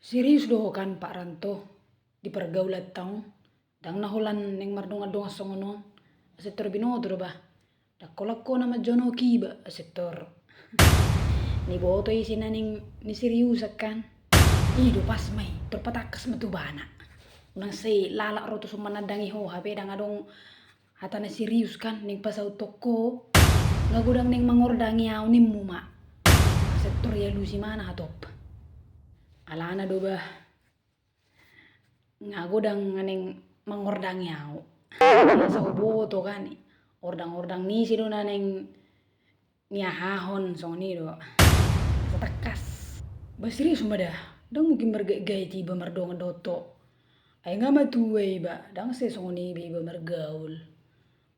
Serius doho kan Pak Ranto di pergaulan taong dang naholan neng mardonga-donga songono asetor binoto do bah dakolako nama jono kiba asetor ni boto isi naning ni serius kan ido pas mai terpatakas metu bana unang sei lalak roto sumanadangi ho habe dang adong hatana serius kan ning pasau toko ngagodang ning mangordangi au nimmu mak asetor ya lusi mana hatop alana do bah ngagodang nganeng mangordangi au sa boto kan ordang-ordang ni sido naneng nia hahon song ni do satakas basiri sumada dang mungkin bergai tiba mardonga doto ay nga matuway ba dang se songoni ba margaul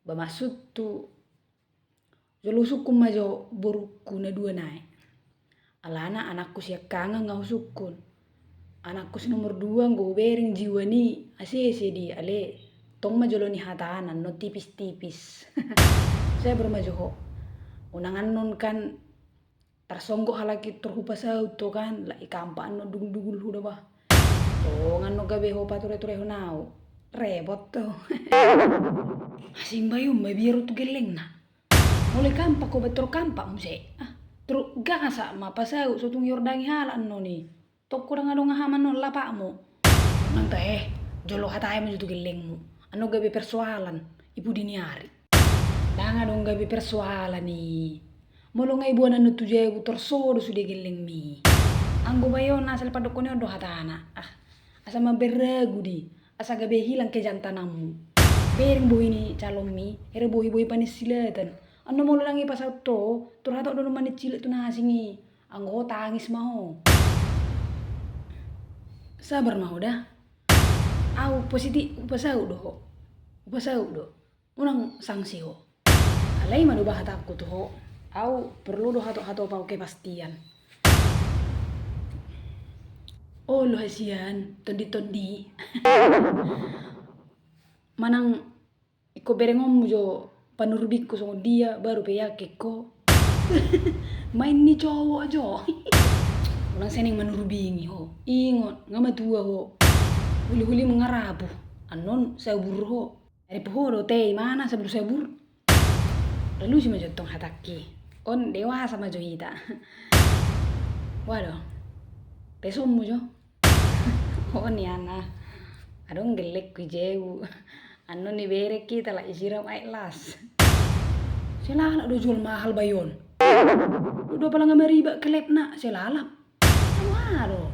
ba maksud tu jolusukku majo borukku na dua naik alana anakku siya kanga ngahusukun anakku si nomor 2 nggo bering jiwa ni asese di ale tong majolo ni hatanan no tipis-tipis saya bermajo ho unangan non kan tarsonggo halaki terhupas auto kan la ikampaan no dugul-dugul huda bah tongan no gabe ho pature-ture ho nau repot to asing bayum may biro tu geleng na mulai kampak ko betul kampak muse terus gasa mapasau sotung yordangi halan no ni tok kurang adong haman no lapakmu nang teh jolo hatai mo jutu gelengmu ano gabe persoalan ibu diniari danga dong gabe persoalan ni molo ngai buana no tuje tersodo sude geleng mi anggo bayon asal padokone do hatana asa maberagu di asa gabe hilang kejantanamu bering boy ni calon mi ere boy panis silatan ano molo langi pasau to turhato do manit cilik tu nasingi anggo tangis mau sabar mau dah au positif upasau do unang sanksi ho alai manu bahatakku to ho au perlu do hato pau kepastian oh lo hasian tondi manang iko berengom jo panurubikku songo dia baru peyake ko main ni cowok jo ulang seneng manurubingi ho ingot ngama tua ho huli-huli mengarabu anon sabur ho dari pohodo teh mana sabur lalu si majotong hataki on dewasa majo hita waduh pesommu jo oh ni ana adong gelek ku jeu anu ni berek kita lah isiram las selala do jual mahal bayon do pala ngamariba kelep na selala waduh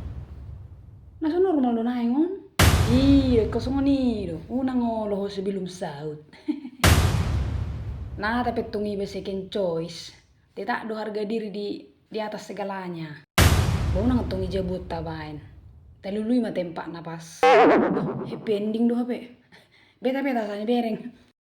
nasa normal do naingon iya kosongoni do unang ngolo sebelum saut nah tapi tungi be second choice tidak do harga diri di atas segalanya unang tungi jebut tabain talului ma tempak napas happy ending do hape beta sani bereng